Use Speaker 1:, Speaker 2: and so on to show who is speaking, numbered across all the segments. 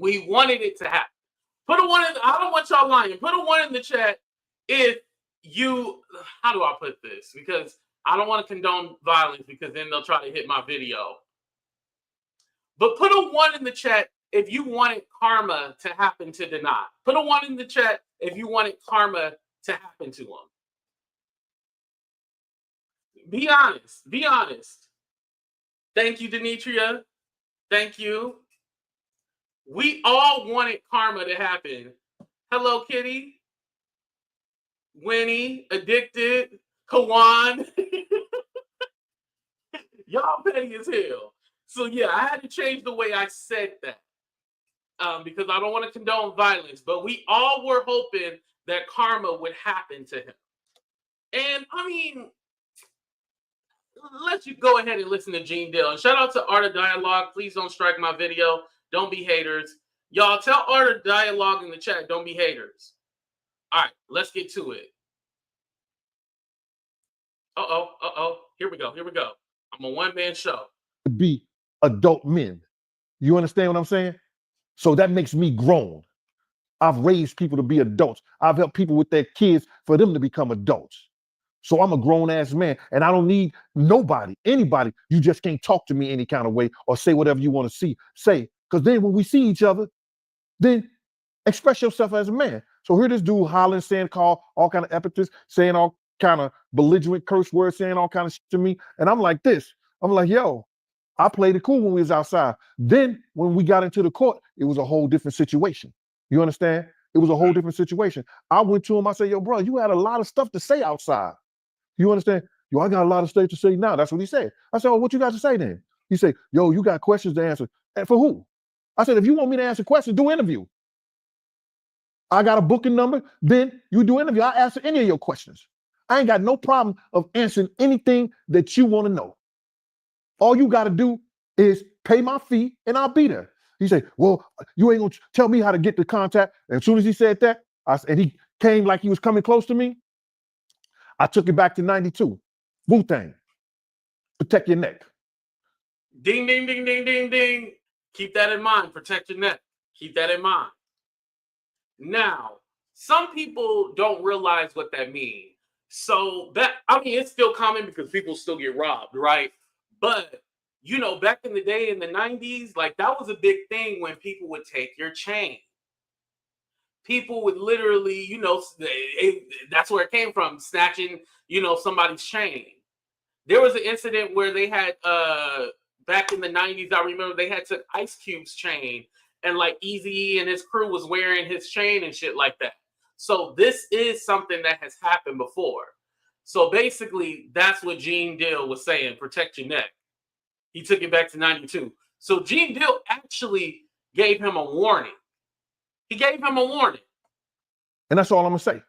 Speaker 1: We wanted it to happen. Put a one in. I don't want y'all lying. Put a one in the chat if you. How do I put this? Because I don't want to condone violence because then they'll try to hit my video. But put a one in the chat if you wanted karma to happen to Deny. Put a one in the chat if you wanted karma to happen to him. Be honest. Be honest. Thank you, Demetria. Thank you. We all wanted karma to happen. Hello, Kitty. Winnie, Addicted, Kawan. Y'all petty as hell. So yeah, I had to change the way I said that because I don't want to condone violence. But we all were hoping that karma would happen to him. And I mean, let you go ahead and listen to Gene Dill. And shout out to Art of Dialogue. Please don't strike my video. Don't be haters. Y'all tell Art of Dialogue in the chat, don't be haters. All right, let's get to it. Here we go. I'm a one-man show.
Speaker 2: Be adult men. You understand what I'm saying? So that makes me grown. I've raised people to be adults. I've helped people with their kids for them to become adults. So I'm a grown-ass man, and I don't need nobody, anybody. You just can't talk to me any kind of way or say whatever you want to say. Because then when we see each other, then express yourself as a man. So here this dude hollering, saying, call all kind of epithets, saying all kind of belligerent curse words, saying all kind of shit to me. And I'm like this. I'm like, yo, I played it cool when we was outside. Then when we got into the court, it was a whole different situation. You understand? It was a whole different situation. I went to him, I said, yo, bro, you had a lot of stuff to say outside. You understand? Yo, I got a lot of stuff to say now. That's what he said. I said, oh, what you got to say then? He said, yo, you got questions to answer. And for who? I said, if you want me to answer questions, do interview. I got a booking number, then you do interview. I'll answer any of your questions. I ain't got no problem of answering anything that you want to know. All you got to do is pay my fee and I'll be there. He said, well, you ain't going to tell me how to get the contact. And as soon as he said that, and he came like he was coming close to me, I took it back to 92. Wu-Tang. Protect your neck.
Speaker 1: Ding, ding, ding, ding, ding, ding. Keep that in mind. Protect your neck. Keep that in mind. Now, some people don't realize what that means. So that, I mean, it's still common because people still get robbed, right? But, you know, back in the day in the 90s, like that was a big thing when people would take your chain. People would literally, you know, that's where it came from, snatching, you know, somebody's chain. There was an incident where they had, back in the 90s, I remember they had took Ice Cube's chain and like Eazy-E and his crew was wearing his chain and shit like that. So this is something that has happened before. So basically, that's what Gene Dill was saying, protect your neck. He took it back to 92. So Gene Dill actually gave him a warning. He gave him a warning.
Speaker 2: And that's all I'm going to say.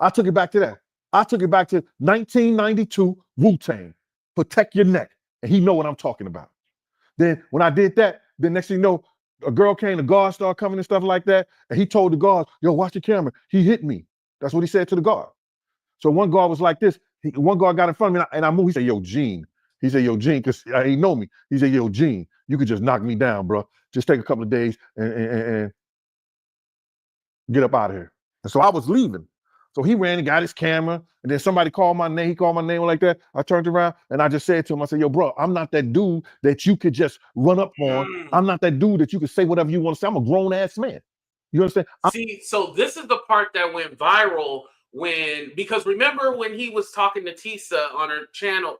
Speaker 2: I took it back to that. I took it back to 1992 Wu-Tang. Protect your neck. And he know what I'm talking about. Then when I did that, then next thing you know, a girl came, the guard started coming and stuff like that. And he told the guard, yo, watch the camera. He hit me. That's what he said to the guard. So one guard was like this. One guard got in front of me and I moved. He said, yo, Gene. He said, yo, Gene, because he know me. He said, yo, Gene, you could just knock me down, bro. Just take a couple of days and get up out of here. And so I was leaving. So he ran and got his camera, and then somebody called my name. He called my name like that. I turned around and I just said to him, I said, yo, bro, I'm not that dude that you could just run up on. I'm not that dude that you could say whatever you want to say. I'm a grown-ass man. You understand?
Speaker 1: See, so this is the part that went viral because remember when he was talking to Tisa on her channel,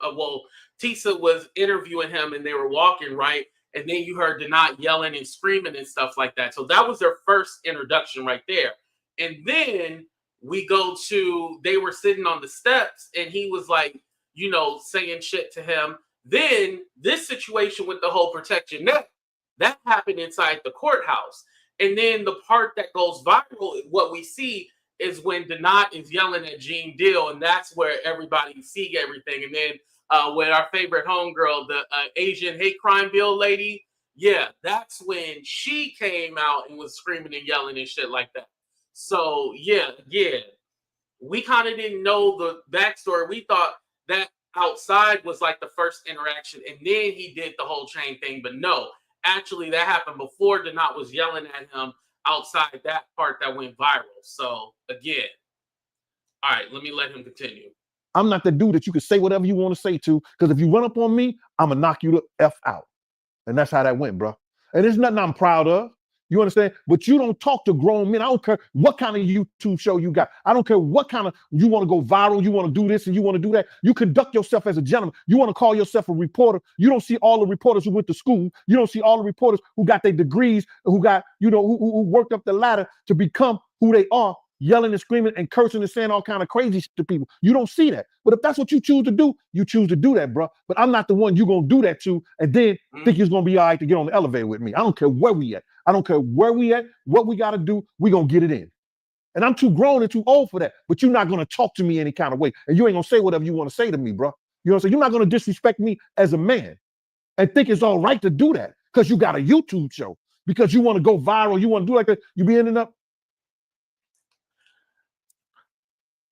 Speaker 1: Tisa was interviewing him and they were walking, right? And then you heard Denat yelling and screaming and stuff like that. So that was their first introduction right there. And then we go to, they were sitting on the steps and he was like, you know, saying shit to him. Then this situation with the whole protect your neck, that happened inside the courthouse. And then the part that goes viral, what we see is when Denat is yelling at Gene Dill, and that's where everybody see everything. And then with our favorite homegirl, the Asian hate crime bill lady, yeah, that's when she came out and was screaming and yelling and shit like that. So yeah, we kind of didn't know the backstory. We thought that outside was like the first interaction, and then he did the whole chain thing. But no, actually that happened before Denat was yelling at him outside that part that went viral. So again, all right, let me let him continue.
Speaker 2: I'm not the dude that you can say whatever you want to say to, because if you run up on me, I'm gonna knock you the F out. And that's how that went, bro. And there's nothing I'm proud of. You understand? But you don't talk to grown men. I don't care what kind of YouTube show you got. I don't care what kind of, you want to go viral, you want to do this and you want to do that. You conduct yourself as a gentleman. You want to call yourself a reporter. You don't see all the reporters who went to school. You don't see all the reporters who got their degrees, who got, who worked up the ladder to become who they are, yelling and screaming and cursing and saying all kind of crazy shit to people. You don't see that. But if that's what you choose to do, you choose to do that, bro. But I'm not the one you're going to do that to and then think it's going to be all right to get on the elevator with me. I don't care where we at. I don't care where we at, what we got to do. We're going to get it in. And I'm too grown and too old for that. But you're not going to talk to me any kind of way. And you ain't going to say whatever you want to say to me, bro. You know what I'm saying? You're not going to disrespect me as a man and think it's all right to do that because you got a YouTube show, because you want to go viral. You want to do like that. You be ending up.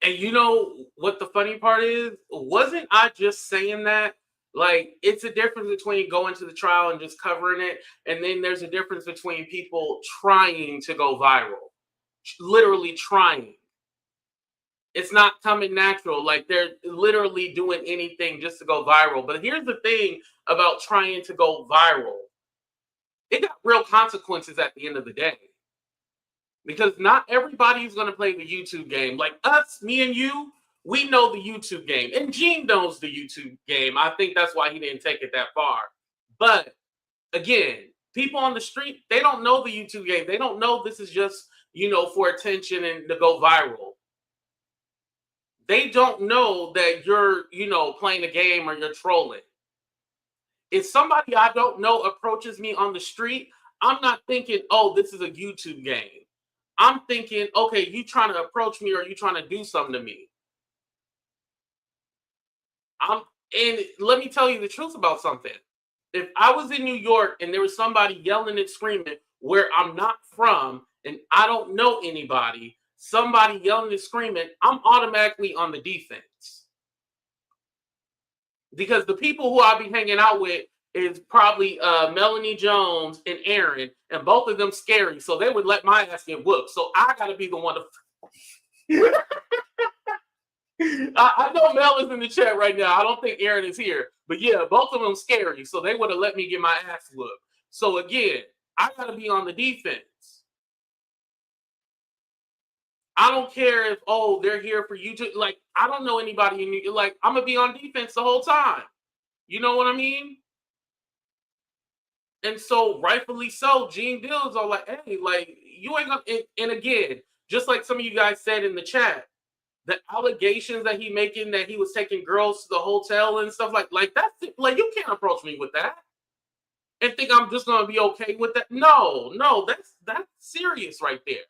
Speaker 1: And you know what the funny part is? Wasn't I just saying that? Like, it's a difference between going to the trial and just covering it. And then there's a difference between people trying to go viral. Literally trying. It's not coming natural. Like, they're literally doing anything just to go viral. But here's the thing about trying to go viral. It got real consequences at the end of the day. Because not everybody's going to play the YouTube game. Like us, me and you, we know the YouTube game. And Gene knows the YouTube game. I think that's why he didn't take it that far. But again, people on the street, they don't know the YouTube game. They don't know this is just, for attention and to go viral. They don't know that you're, playing a game or you're trolling. If somebody I don't know approaches me on the street, I'm not thinking, oh, this is a YouTube game. I'm thinking, okay, you trying to approach me or you trying to do something to me. And let me tell you the truth about something. If I was in New York and there was somebody yelling and screaming where I'm not from and I don't know anybody, somebody yelling and screaming, I'm automatically on the defense. Because the people who I'll be hanging out with is probably Melanie Jones and Aaron, and both of them scary, so they would let my ass get whooped. So I gotta be the one to. I know Mel is in the chat right now. I don't think Aaron is here, but yeah, both of them scary, so they would have let me get my ass whooped. So again, I gotta be on the defense. I don't care if they're here for you to like. I don't know anybody in New like. I'm gonna be on defense the whole time. You know what I mean? And so, rightfully so, Gene Deals are like, hey, like, you ain't gonna, and again, just like some of you guys said in the chat, the allegations that he making that he was taking girls to the hotel and stuff like that's it. Like, you can't approach me with that and think I'm just gonna be okay with that. No, that's serious right there.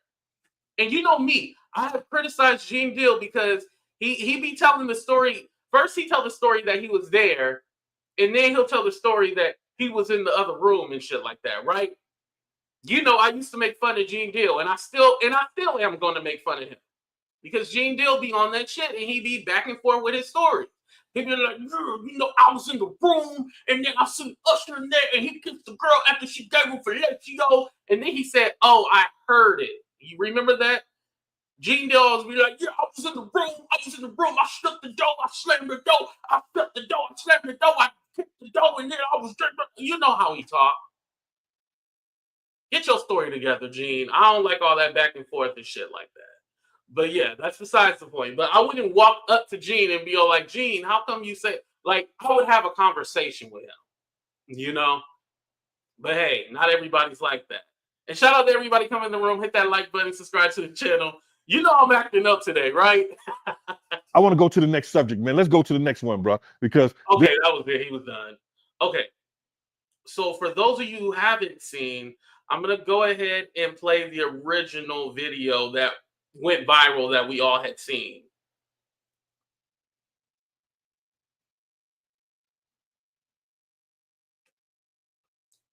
Speaker 1: And you know me, I have criticized Gene Deal because he be telling the story. First, he tell the story that he was there, and then he'll tell the story that he was in the other room and shit like that, right? I used to make fun of Gene Deal, and I still am going to make fun of him because Gene Deal be on that shit and he be back and forth with his story. He'd be like, I was in the room and then I seen Usher in there and he kissed the girl after she gave him fellatio, and then he said, "Oh, I heard it." You remember that? Gene Deal always be like, "Yeah, I was in the room. I shut the door. I slammed the door. I shut the door. I slammed the door. I kicked the door, and then I was." You know how he talk. Get your story together, Gene. I don't like all that back and forth and shit like that. But yeah, that's besides the point. But I wouldn't walk up to Gene and be all like, "Gene, how come you say?" Like, I would have a conversation with him, But hey, not everybody's like that. And shout out to everybody coming in the room. Hit that like button, subscribe to the channel. I'm acting up today, right?
Speaker 2: I want to go to the next subject, man. Let's go to the next one, bro. Because
Speaker 1: okay, that was it. He was done. Okay. So for those of you who haven't seen, I'm gonna go ahead and play the original video that went viral that we all had seen.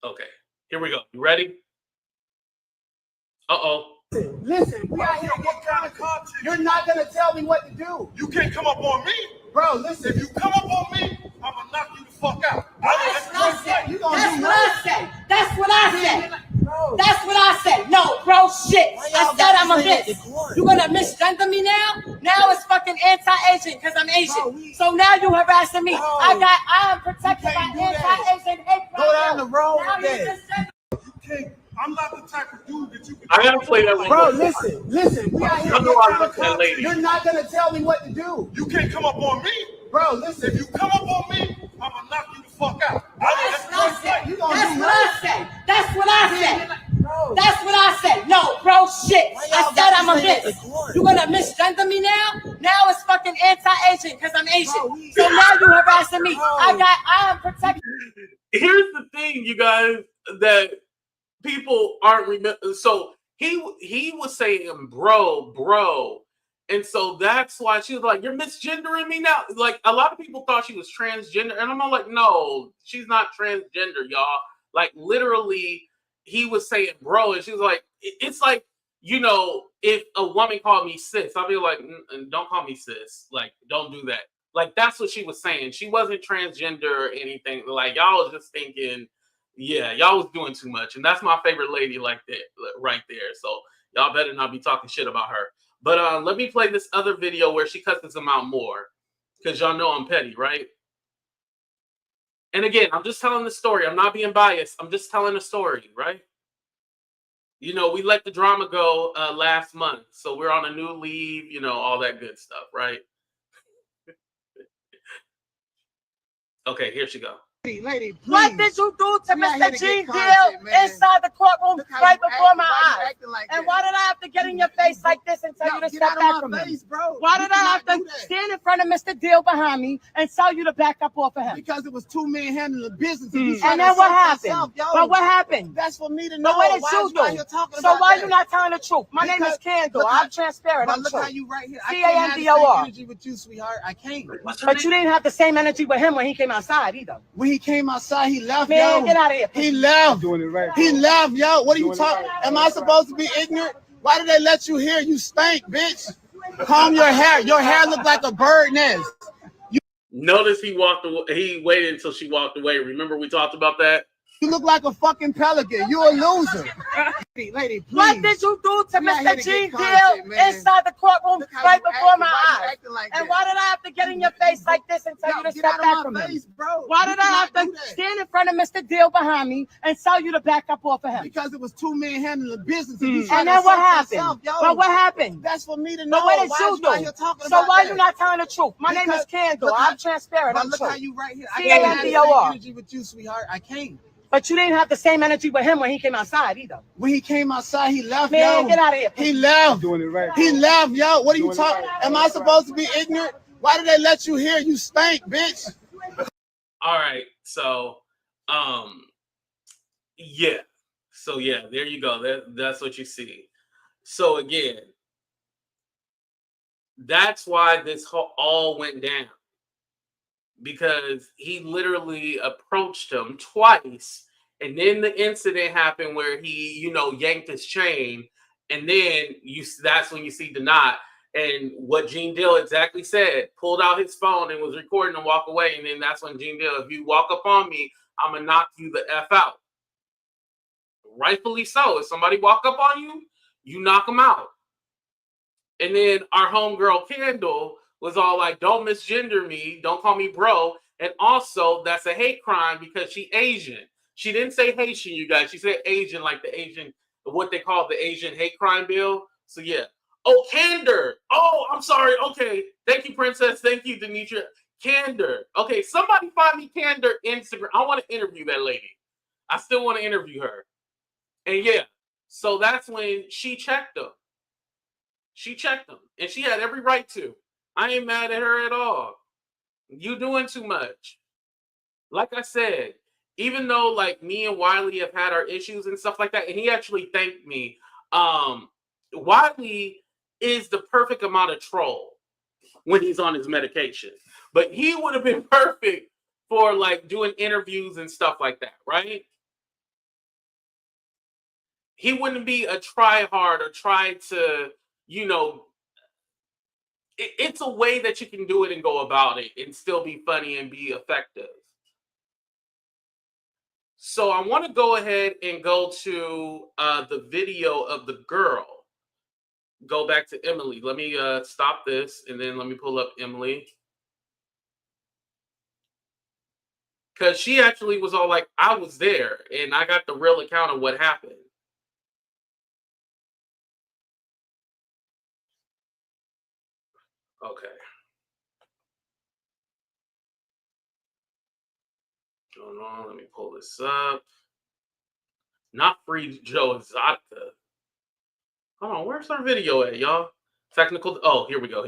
Speaker 1: Okay, here we go. You ready? Uh-oh.
Speaker 3: Listen, we out here get kind of cops. You're not gonna tell me what to do.
Speaker 4: You can't come up on me.
Speaker 3: Bro, listen, if you come up on me, I'm gonna knock you the fuck out.
Speaker 4: That's what I said.
Speaker 3: You gonna
Speaker 4: That's
Speaker 3: do
Speaker 4: what I said. That's what I said. That's what I said. No, bro, shit. I said I'm a bitch. You gonna misgender me now? Now it's fucking anti-Asian because I'm Asian. So now you harassing me. I am protected by anti-Asian hate.
Speaker 3: Go down the road
Speaker 4: Now
Speaker 3: with
Speaker 4: you
Speaker 3: that.
Speaker 4: just said
Speaker 3: I'm not the type of dude that you can.
Speaker 1: I gotta play that one.
Speaker 3: Bro, listen. We out here.
Speaker 1: I know I love that lady.
Speaker 3: You're not gonna tell me what to do. You can't come up on me. Bro, listen. If you come up on me, I'm gonna knock you the fuck out.
Speaker 4: That's what I said. That's what I said. That's what I said. No, bro, shit. I said I'm a bitch. You gonna misgender me now? Now it's fucking anti-Asian because I'm Asian. So now you harassing me. I am protected.
Speaker 1: Here's the thing, you guys, that people aren't remember. So he was saying bro, and so that's why she was like, you're misgendering me now. Like, a lot of people thought she was transgender, and I'm all like, no, she's not transgender, y'all. Like, literally, he was saying bro, and she was like, it's like, you know, if a woman called me sis, I'll be like, don't call me sis. Like, don't do that. Like, that's what she was saying. She wasn't transgender or anything. Like, y'all was just thinking, yeah, y'all was doing too much. And that's my favorite lady like that right there. So y'all better not be talking shit about her. But let me play this other video where she cusses him out more. Because y'all know I'm petty, right? And again, I'm just telling the story. I'm not being biased. I'm just telling the story, right? You know, we let the drama go last month. So we're on a new leave, you know, all that good stuff, right? Okay, here she go.
Speaker 3: Lady, please.
Speaker 4: What did you do to
Speaker 3: We out
Speaker 4: Mr.
Speaker 3: here to
Speaker 4: Gene
Speaker 3: get
Speaker 4: Deal
Speaker 3: content, man.
Speaker 4: inside the courtroom
Speaker 3: Look how
Speaker 4: right
Speaker 3: you
Speaker 4: before
Speaker 3: acting.
Speaker 4: my
Speaker 3: Why you
Speaker 4: eyes?
Speaker 3: acting like
Speaker 4: And
Speaker 3: that?
Speaker 4: why did I have to get in your face like this and tell you to
Speaker 3: Get
Speaker 4: step
Speaker 3: out
Speaker 4: back
Speaker 3: of
Speaker 4: from
Speaker 3: my
Speaker 4: him?
Speaker 3: face, bro.
Speaker 4: Why
Speaker 3: You
Speaker 4: did I have
Speaker 3: cannot
Speaker 4: to
Speaker 3: do that.
Speaker 4: stand in front of Mr. Deal behind me and tell you to back up off of him?
Speaker 3: Because it was two men handling business. And, you
Speaker 4: And then what happened? But what happened?
Speaker 3: That's for me to know.
Speaker 4: But what did
Speaker 3: Why
Speaker 4: you
Speaker 3: is you out here
Speaker 4: do?
Speaker 3: talking
Speaker 4: So
Speaker 3: about
Speaker 4: why
Speaker 3: that?
Speaker 4: you not telling the truth? My name is
Speaker 3: Because-
Speaker 4: Candle.
Speaker 3: look
Speaker 4: I'm
Speaker 3: how-
Speaker 4: transparent.
Speaker 3: But
Speaker 4: I'm
Speaker 3: look
Speaker 4: true.
Speaker 3: how you right here. I can't have the same
Speaker 4: C-A-N-D-O-R.
Speaker 3: energy with you, sweetheart. I can't.
Speaker 4: But you didn't have the same energy with him when he came outside either.
Speaker 3: When he came outside, he left,
Speaker 4: Man,
Speaker 3: yo.
Speaker 4: get out of here.
Speaker 3: He left. Doing it right. He left, yo. What are you talking? Am I supposed to be ignorant? Why did they let you here? You stank, bitch. Comb your hair. Your hair look like a bird nest.
Speaker 1: Notice he walked away. He waited until she walked away. Remember we talked about that?
Speaker 3: You look like a fucking pelican. You're a loser. Lady, please.
Speaker 4: What did you do to
Speaker 3: We out here
Speaker 4: Mr.
Speaker 3: to
Speaker 4: Gene
Speaker 3: get content,
Speaker 4: Deal
Speaker 3: man.
Speaker 4: inside the courtroom
Speaker 3: Look how
Speaker 4: right
Speaker 3: you
Speaker 4: before
Speaker 3: acting.
Speaker 4: my
Speaker 3: Why you
Speaker 4: eyes?
Speaker 3: acting like
Speaker 4: And
Speaker 3: that?
Speaker 4: why did I have to get in your face like this and tell you to
Speaker 3: Get
Speaker 4: step
Speaker 3: out
Speaker 4: back
Speaker 3: of
Speaker 4: from
Speaker 3: my
Speaker 4: him?
Speaker 3: face, bro.
Speaker 4: Why
Speaker 3: You
Speaker 4: did I have
Speaker 3: cannot
Speaker 4: to
Speaker 3: do that.
Speaker 4: stand in front of Mr. Deal behind me and tell you to back up off of him?
Speaker 3: Because it was two men handling business. And, you
Speaker 4: And then what happened? But what happened?
Speaker 3: That's for me to know.
Speaker 4: But what did
Speaker 3: Why
Speaker 4: you
Speaker 3: is you out here
Speaker 4: do?
Speaker 3: talking
Speaker 4: So
Speaker 3: about
Speaker 4: why
Speaker 3: that?
Speaker 4: you not telling the truth? My name is
Speaker 3: Because-
Speaker 4: Candle.
Speaker 3: look how-
Speaker 4: I'm transparent.
Speaker 3: But
Speaker 4: I'm
Speaker 3: look
Speaker 4: true.
Speaker 3: how you right here. I can't have the same
Speaker 4: C-A-N-D-O-R.
Speaker 3: energy with you, sweetheart. I can't.
Speaker 4: But you didn't have the same energy with him when he came outside either.
Speaker 3: When he came outside, he left,
Speaker 4: Man,
Speaker 3: yo.
Speaker 4: get out of here.
Speaker 3: He left. Doing it right. He left, yo. What are you talking? Am I supposed to be ignorant? Why did they let you here? You stank, bitch.
Speaker 1: All right. So, yeah. So yeah, there you go. That's what you see. So again, that's why this all went down. Because he literally approached him twice, and then the incident happened where he, you know, yanked his chain, and then that's when you see the knot. And what Gene Deal exactly said, pulled out his phone and was recording and walk away. And then that's when Gene Deal, if you walk up on me, I'm gonna knock you the F out. Rightfully so. If somebody walk up on you, you knock them out. And then our homegirl Candle was all like, don't misgender me, don't call me bro. And also, that's a hate crime because she Asian. She didn't say Haitian, you guys. She said Asian, like the Asian, what they call the Asian hate crime bill. So yeah. Oh, Candor. Oh, I'm sorry. Okay. Thank you, Princess. Thank you, Denitra. Candor. Okay, somebody find me Candor Instagram. I want to interview that lady. I still want to interview her. And yeah, so that's when she checked him. She checked him, and she had every right to. I ain't mad at her at all. You doing too much. Like I said, even though like me and Wiley have had our issues and stuff like that, and he actually thanked me. Wiley is the perfect amount of troll when he's on his medication, but he would have been perfect for like doing interviews and stuff like that, right? He wouldn't be a try hard or try to, you know, it's a way that you can do it and go about it and still be funny and be effective. So I want to go ahead and go to the video of the girl. Go back to Emily. Let me stop this and then let me pull up Emily. Because she actually was all like, I was there and I got the real account of what happened. Okay. Hold on, let me pull this up. Not free Joe Exotica. Hold on, where's our video at, y'all? Technical. Oh, here we go.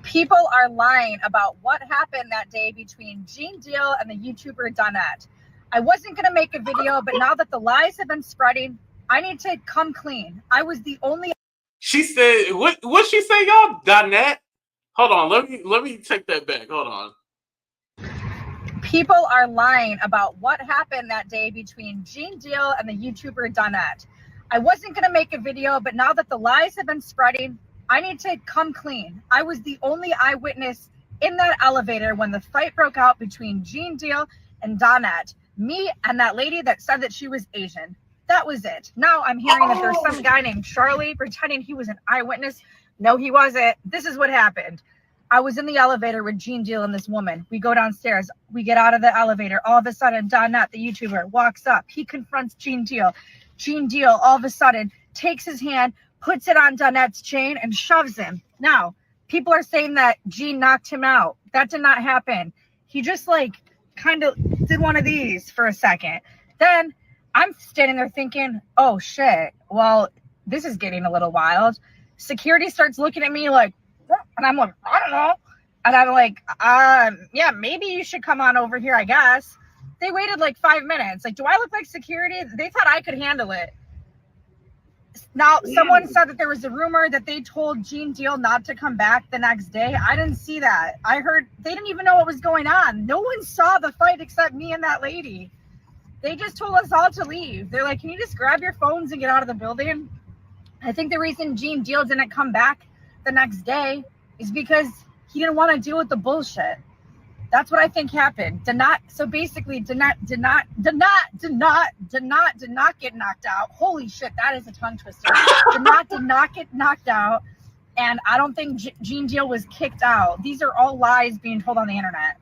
Speaker 5: People are lying about what happened that day between Gene Deal and the YouTuber Donette. I wasn't going to make a video, but now that the lies have been spreading, I need to come clean. I was the only...
Speaker 1: She said, what she say, y'all? Donette? Hold on, let me take that back. Hold on.
Speaker 5: People are lying about what happened that day between Gene Deal and the YouTuber Donette. I wasn't going to make a video, but now that the lies have been spreading, I need to come clean. I was the only eyewitness in that elevator when the fight broke out between Gene Deal and Donette. Me and that lady that said that she was Asian. That was it. Now I'm hearing that there's some guy named Charlie pretending he was an eyewitness. No, he wasn't. This is what happened. I was in the elevator with Gene Deal and this woman. We go downstairs. We get out of the elevator. All of a sudden, Donette, the YouTuber, walks up. He confronts Gene Deal. Gene Deal, all of a sudden, takes his hand, puts it on Donette's chain, and shoves him. Now, people are saying that Gene knocked him out. That did not happen. He just, like, kind of did one of these for a second. Then I'm standing there thinking, oh, shit. Well, this is getting a little wild. Security starts looking at me like, and I'm like, I don't know. And I'm like, yeah, maybe you should come on over here, I guess. They waited like 5 minutes. Like, do I look like security? They thought I could handle it. Now, someone said that there was a rumor that they told Gene Deal not to come back the next day. I didn't see that. I heard they didn't even know what was going on. No one saw the fight except me and that lady. They just told us all to leave. They're like, can you just grab your phones and get out of the building? I think the reason Gene Deal didn't come back the next day is because he didn't want to deal with the bullshit. That's what I think happened. So basically, did not get knocked out. Holy shit, that is a tongue twister. did not get knocked out, and I don't think Gene Deal was kicked out. These are all lies being told on the internet.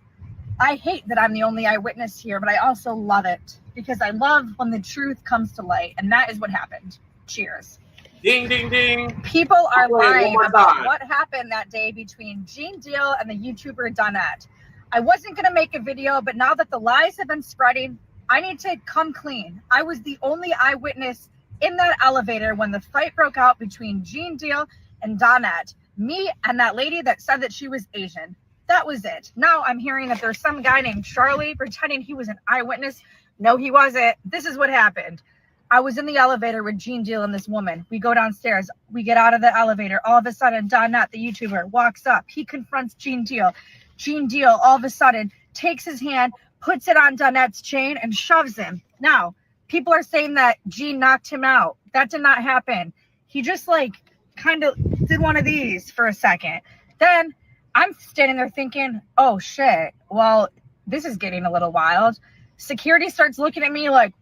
Speaker 5: I hate that I'm the only eyewitness here, but I also love it because I love when the truth comes to light, and that is what happened. Cheers.
Speaker 1: Ding, ding, ding.
Speaker 5: People are lying about what happened that day between Gene Deal and the YouTuber Donette. I wasn't going to make a video, but now that the lies have been spreading, I need to come clean. I was the only eyewitness in that elevator when the fight broke out between Gene Deal and Donette. Me and that lady that said that she was Asian. That was it. Now I'm hearing that there's some guy named Charlie pretending he was an eyewitness. No, he wasn't. This is what happened. I was in the elevator with Gene Deal and this woman. We go downstairs. We get out of the elevator. All of a sudden, Donette, the YouTuber, walks up. He confronts Gene Deal. Gene Deal, all of a sudden, takes his hand, puts it on Donette's chain, and shoves him. Now, people are saying that Gene knocked him out. That did not happen. He just, like, kind of did one of these for a second. Then I'm standing there thinking, oh, shit. Well, this is getting a little wild. Security starts looking at me like,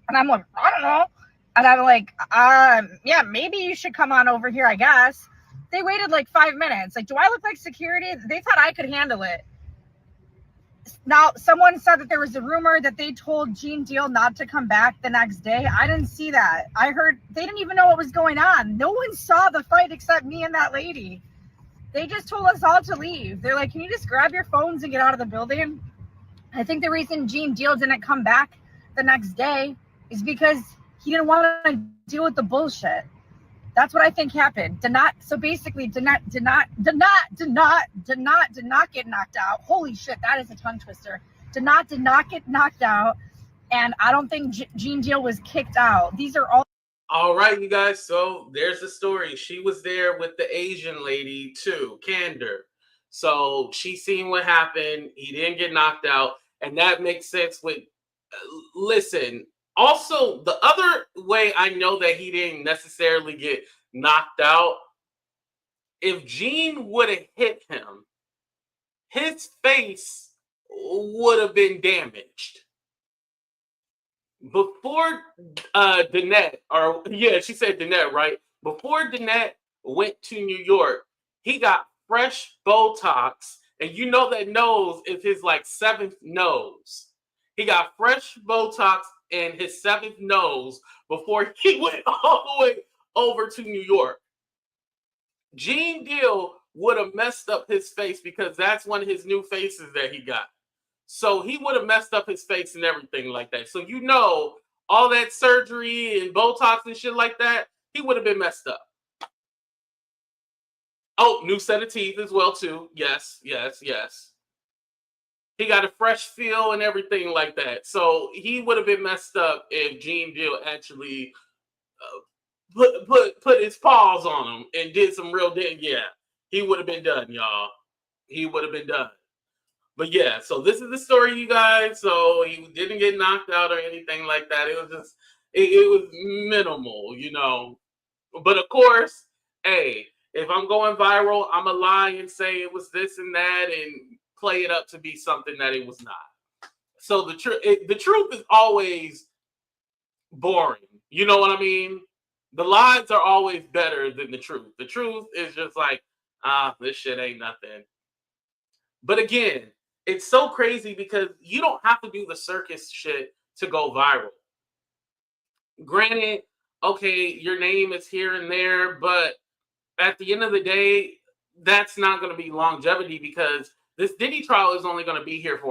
Speaker 5: and I'm like, I don't know. And I'm like, yeah, maybe you should come on over here, I guess. They waited like 5 minutes. Like, do I look like security? They thought I could handle it. Now, someone said that there was a rumor that they told Gene Deal not to come back the next day. I didn't see that. I heard they didn't even know what was going on. No one saw the fight except me and that lady. They just told us all to leave. They're like, can you just grab your phones and get out of the building? I think the reason Gene Deal didn't come back the next day is because he didn't want to deal with the bullshit. That's what I think happened. So basically, did not get knocked out. Holy shit, that is a tongue twister. Did not get knocked out, and I don't think Gene Deal was kicked out. These are all
Speaker 1: right, you guys. So there's the story. She was there with the Asian lady too, Candor. So she seen what happened. He didn't get knocked out, and that makes sense. With listen. Also, the other way I know that he didn't necessarily get knocked out if Gene would have hit him, his face would have been damaged. Before Danette, or yeah, she said Danette, right? Before Danette went to New York, he got fresh Botox, and you know that nose is his like 7th nose. He got fresh Botox in his 7th nose before he went all the way over to New York. Gene Deal would have messed up his face because that's one of his new faces that he got. So he would have messed up his face and everything like that. So you know, all that surgery and Botox and shit like that, he would have been messed up. Oh, new set of teeth as well too. Yes, yes, yes. He got a fresh feel and everything like that. So he would have been messed up if Gene Deal actually put his paws on him and did some real yeah. He would have been done, y'all. He would have been done. But yeah, so this is the story, you guys. So he didn't get knocked out or anything like that. It was just, it was minimal, you know. But of course, hey, if I'm going viral, I'm going to lie and say it was this and that and play it up to be something that it was not. So the truth is always boring. You know what I mean? The lies are always better than the truth. The truth is just like, this shit ain't nothing. But again, it's so crazy because you don't have to do the circus shit to go viral. Granted, okay, your name is here and there, but at the end of the day, that's not going to be longevity because this Diddy trial is only going to be here for